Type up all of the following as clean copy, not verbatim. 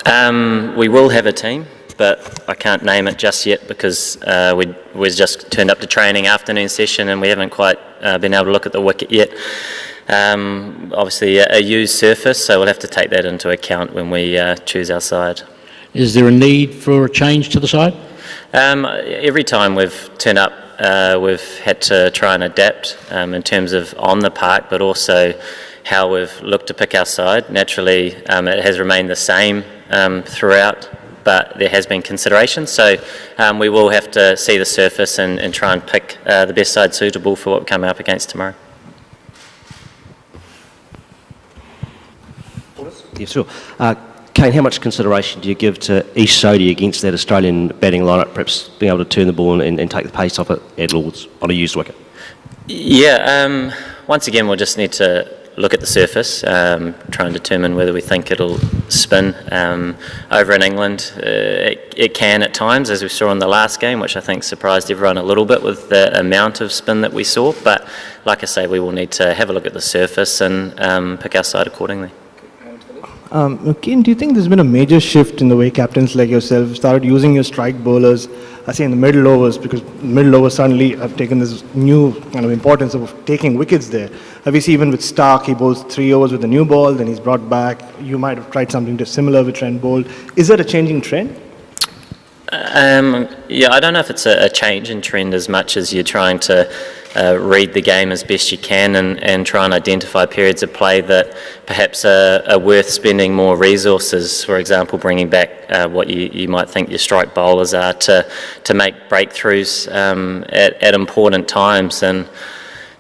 We will have a team, but I can't name it just yet because we just turned up to training afternoon session and we haven't quite been able to look at the wicket yet. Obviously a used surface, so we'll have to take that into account when we choose our side. Is there a need for a change to the side? Every time we've turned up, we've had to try and adapt in terms of on the park, but also how we've looked to pick our side. Naturally, it has remained the same throughout, but there has been consideration. So we will have to see the surface and try and pick the best side suitable for what we come up against tomorrow. Yeah, sure. Kane, how much consideration do you give to East Sodhi against that Australian batting lineup, perhaps being able to turn the ball and take the pace off it at Lords on a used wicket? Yeah, once again, we'll just need to look at the surface, try and determine whether we think it'll spin. Over in England, it can at times, as we saw in the last game, which I think surprised everyone a little bit with the amount of spin that we saw. But like I say, we will need to have a look at the surface and pick our side accordingly. Kane, do you think there's been a major shift in the way captains like yourself started using your strike bowlers, I say in the middle overs, because middle overs suddenly have taken this new kind of importance of taking wickets there? Have you seen even with Stark, he bowls 3 overs with a new ball, then he's brought back. You might have tried something similar with Trent Boult. Is that a changing trend? Yeah, I don't know if it's a change in trend as much as you're trying to read the game as best you can and try and identify periods of play that perhaps are worth spending more resources. For example, bringing back what you might think your strike bowlers are to make breakthroughs at important times. And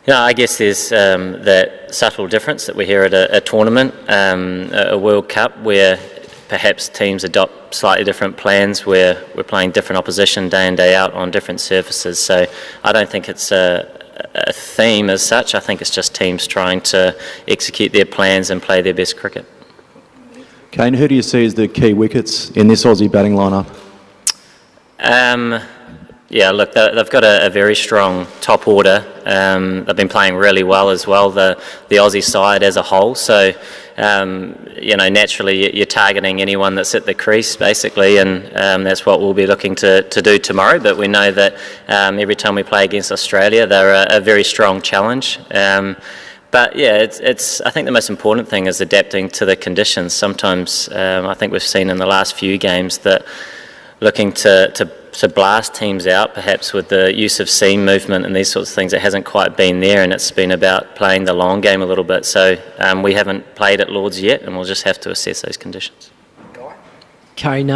I guess there's that subtle difference that we hear at a tournament, a World Cup, where perhaps teams adopt slightly different plans where we're playing different opposition day in, day out on different surfaces. So I don't think it's a theme as such. I think it's just teams trying to execute their plans and play their best cricket. Kane, who do you see as the key wickets in this Aussie batting lineup? Yeah, look, they've got a very strong top order. They've been playing really well as well, the Aussie side as a whole. So, naturally you're targeting anyone that's at the crease, basically, and that's what we'll be looking to do tomorrow. But we know that every time we play against Australia, they're a very strong challenge. But yeah, it's. I think the most important thing is adapting to the conditions. Sometimes I think we've seen in the last few games that looking to blast teams out, perhaps with the use of seam movement and these sorts of things, it hasn't quite been there, and it's been about playing the long game a little bit. So we haven't played at Lords yet, and we'll just have to assess those conditions. Kane,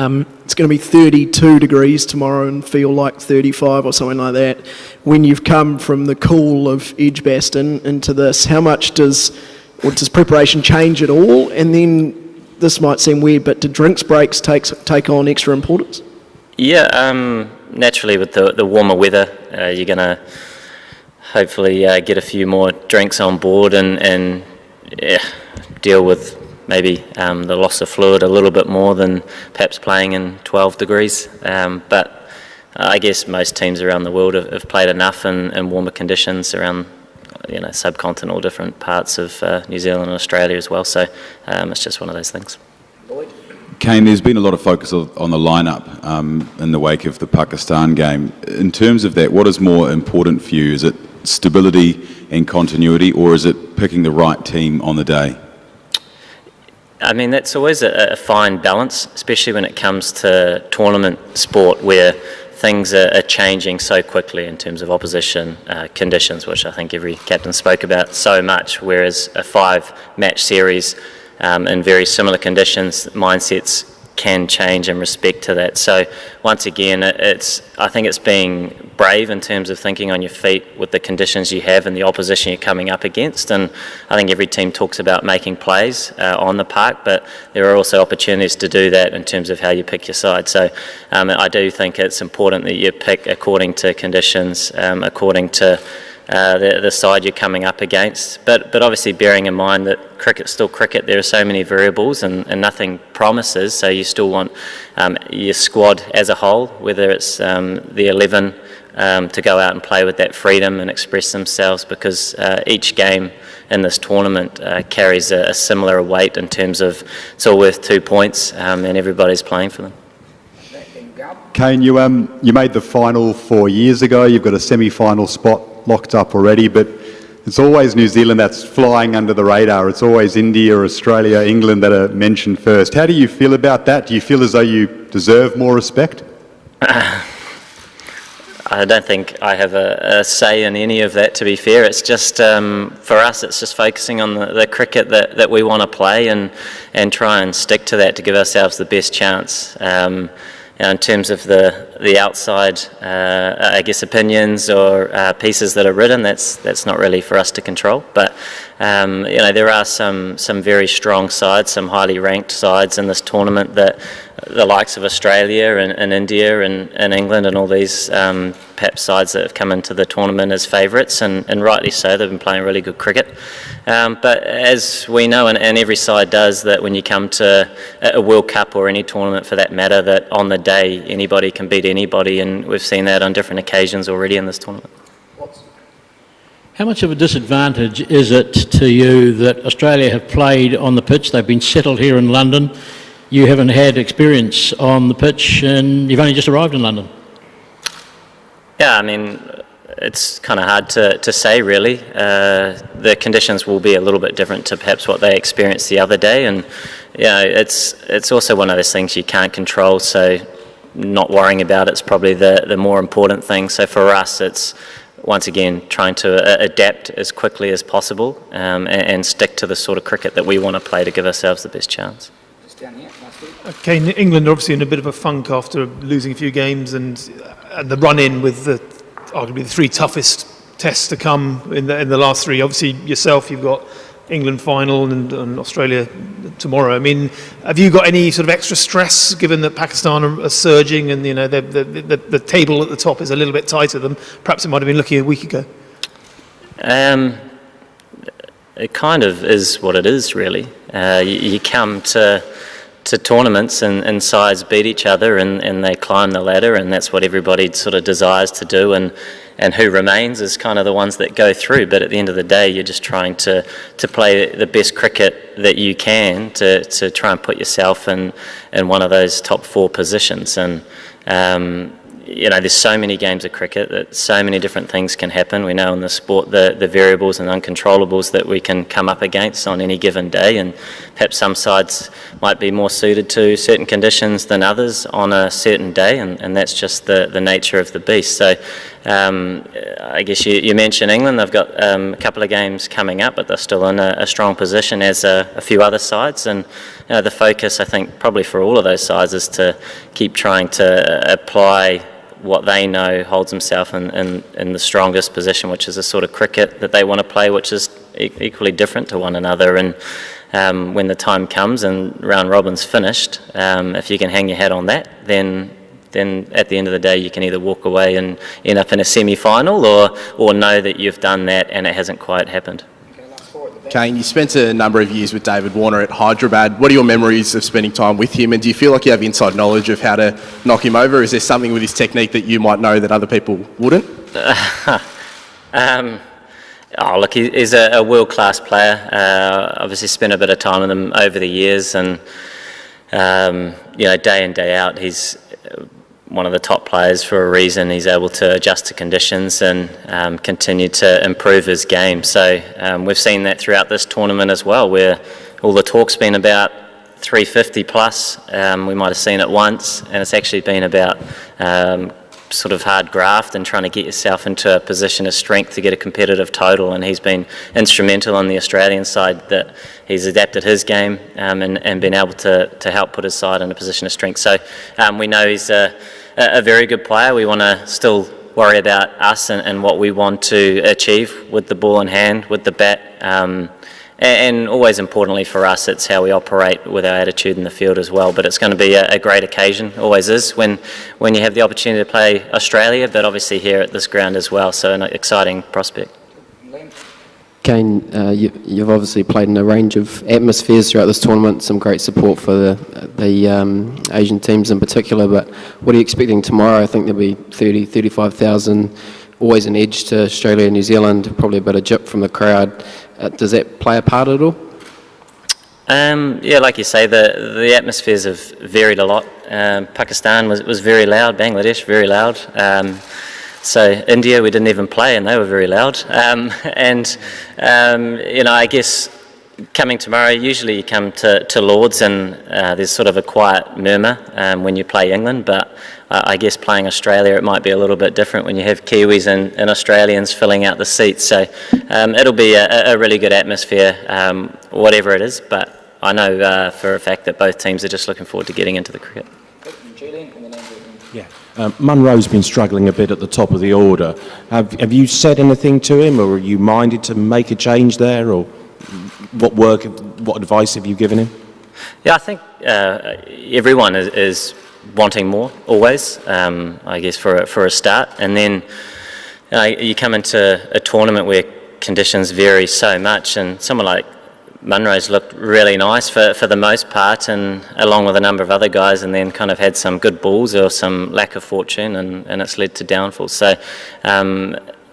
it's going to be 32 degrees tomorrow and feel like 35 or something like that. When you've come from the cool of Edgbaston into this, how much does preparation change at all? And then, this might seem weird, but do drinks breaks take on extra importance? Yeah, naturally with the warmer weather, you're going to hopefully get a few more drinks on board and deal with maybe the loss of fluid a little bit more than perhaps playing in 12 degrees. But I guess most teams around the world have played enough in warmer conditions around subcontinental different parts of New Zealand and Australia as well. So it's just one of those things. Kane, there's been a lot of focus on the lineup in the wake of the Pakistan game. In terms of that, what is more important for you? Is it stability and continuity, or is it picking the right team on the day? I mean, that's always a fine balance, especially when it comes to tournament sport where things are changing so quickly in terms of opposition conditions, which I think every captain spoke about so much, whereas a 5-match series in very similar conditions, mindsets can change in respect to that. So once again, I think it's being brave in terms of thinking on your feet with the conditions you have and the opposition you're coming up against. And I think every team talks about making plays on the park, but there are also opportunities to do that in terms of how you pick your side. So I do think it's important that you pick according to conditions, according to the side you're coming up against, but obviously bearing in mind that cricket's still cricket. There are so many variables and nothing promises, so you still want your squad as a whole, whether it's the 11 to go out and play with that freedom and express themselves, because each game in this tournament carries a similar weight in terms of it's all worth 2 points, and everybody's playing for them. Kane, you made the final 4 years ago. You've got a semi-final spot locked up already, but it's always New Zealand that's flying under the radar. It's always India, Australia, England that are mentioned first. How do you feel about that? Do you feel as though you deserve more respect? I don't think I have a say in any of that, to be fair. It's just, for us, it's just focusing on the cricket that we want to play and try and stick to that to give ourselves the best chance. In terms of the outside, I guess, opinions or pieces that are written, that's not really for us to control. But there are some very strong sides, some highly ranked sides in this tournament that the likes of Australia and India and England and all these perhaps sides that have come into the tournament as favourites, and rightly so. They've been playing really good cricket. But as we know, and every side does, that when you come to a World Cup or any tournament for that matter, that on the day anybody can beat anybody, and we've seen that on different occasions already in this tournament. How much of a disadvantage is it to you that Australia have played on the pitch? They've been settled here in London. You haven't had experience on the pitch, and you've only just arrived in London. Yeah, I mean, it's kind of hard to say, really. The conditions will be a little bit different to perhaps what they experienced the other day, and it's also one of those things you can't control, so not worrying about it's probably the more important thing. So for us, it's once again trying to adapt as quickly as possible and stick to the sort of cricket that we want to play to give ourselves the best chance. Okay, England are obviously in a bit of a funk after losing a few games, and the run-in with arguably the three toughest tests to come in the last three. Obviously, yourself, you've got England final and Australia tomorrow. I mean, have you got any sort of extra stress given that Pakistan are surging and the table at the top is a little bit tighter than perhaps it might have been looking a week ago? It kind of is what it is, really. You come to tournaments and sides beat each other and they climb the ladder, and that's what everybody sort of desires to do, and who remains is kind of the ones that go through. But at the end of the day, you're just trying to play the best cricket that you can to try and put yourself in one of those top four positions. And there's so many games of cricket that so many different things can happen. We know in the sport the variables and uncontrollables that we can come up against on any given day, and perhaps some sides might be more suited to certain conditions than others on a certain day, and that's just the nature of the beast. So I guess you mentioned England. They've got a couple of games coming up, but they're still in a strong position as a few other sides, and the focus, I think, probably for all of those sides is to keep trying to apply what they know holds themselves in the strongest position, which is a sort of cricket that they want to play, which is equally different to one another. And when the time comes and round robin's finished, if you can hang your hat on that, then at the end of the day you can either walk away and end up in a semi-final or know that you've done that and it hasn't quite happened. Kane, you spent a number of years with David Warner at Hyderabad. What are your memories of spending time with him, and do you feel like you have inside knowledge of how to knock him over? Is there something with his technique that you might know that other people wouldn't? Look, he's a world-class player. Obviously spent a bit of time with him over the years, and day in, day out, he's one of the top players for a reason. He's able to adjust to conditions and continue to improve his game. So we've seen that throughout this tournament as well, where all the talk's been about 350 plus. We might have seen it once, and it's actually been about sort of hard graft and trying to get yourself into a position of strength to get a competitive total, and he's been instrumental on the Australian side that he's adapted his game and been able to help put his side in a position of strength. So we know he's a very good player. We want to still worry about us and what we want to achieve with the ball in hand, with the bat, and always importantly for us, it's how we operate with our attitude in the field as well. But it's going to be a great occasion, always is, when you have the opportunity to play Australia, but obviously here at this ground as well, so an exciting prospect. Kane, you've obviously played in a range of atmospheres throughout this tournament, some great support for the Asian teams in particular, but what are you expecting tomorrow? I think there'll be 30, 35,000, always an edge to Australia and New Zealand, probably a bit of jip from the crowd. Does that play a part at all? Yeah, like you say, the atmospheres have varied a lot. Pakistan was very loud, Bangladesh very loud. So India, we didn't even play, and they were very loud. I guess coming tomorrow, usually you come to Lords, and there's sort of a quiet murmur when you play England. But I guess playing Australia, it might be a little bit different when you have Kiwis and Australians filling out the seats. So it'll be a really good atmosphere, whatever it is. But I know for a fact that both teams are just looking forward to getting into the cricket. Yeah. Munro's been struggling a bit at the top of the order. Have you said anything to him, or are you minded to make a change there, or what advice have you given him? Yeah, I think everyone is wanting more always. I guess for a start, and then you come into a tournament where conditions vary so much, and someone like Munro's looked really nice for the most part, and along with a number of other guys, and then kind of had some good balls or some lack of fortune, and it's led to downfalls. So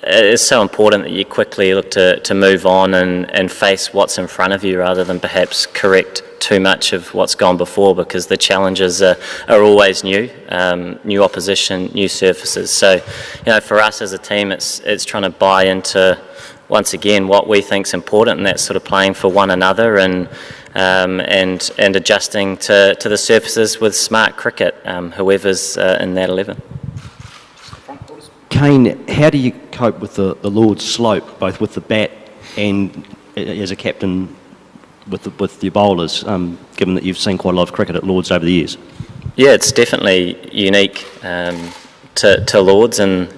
it's so important that you quickly look to move on and face what's in front of you, rather than perhaps correct too much of what's gone before, because the challenges are always new, new opposition, new surfaces. So for us as a team, it's trying to buy into, once again, what we think is important, and that's sort of playing for one another and adjusting to the surfaces with smart cricket, whoever's in that 11. Kane, how do you cope with the Lord's slope, both with the bat and as a captain with your bowlers, given that you've seen quite a lot of cricket at Lords over the years? Yeah, it's definitely unique to Lords, and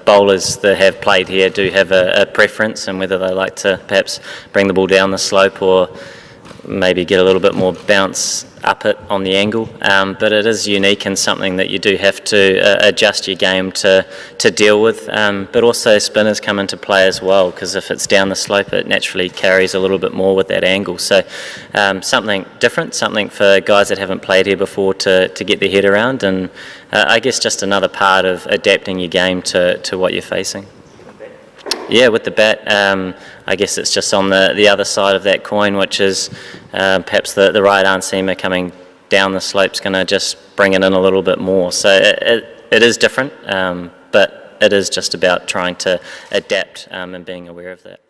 bowlers that have played here do have a preference, and whether they like to perhaps bring the ball down the slope or maybe get a little bit more bounce up it on the angle. But it is unique and something that you do have to adjust your game to deal with. But also spinners come into play as well, because if it's down the slope, it naturally carries a little bit more with that angle. So something different, something for guys that haven't played here before to get their head around, and I guess just another part of adapting your game to what you're facing. Yeah, with the bat, I guess it's just on the other side of that coin, which is perhaps the right arm seamer coming down the slope's going to just bring it in a little bit more. So it is different, but it is just about trying to adapt and being aware of that.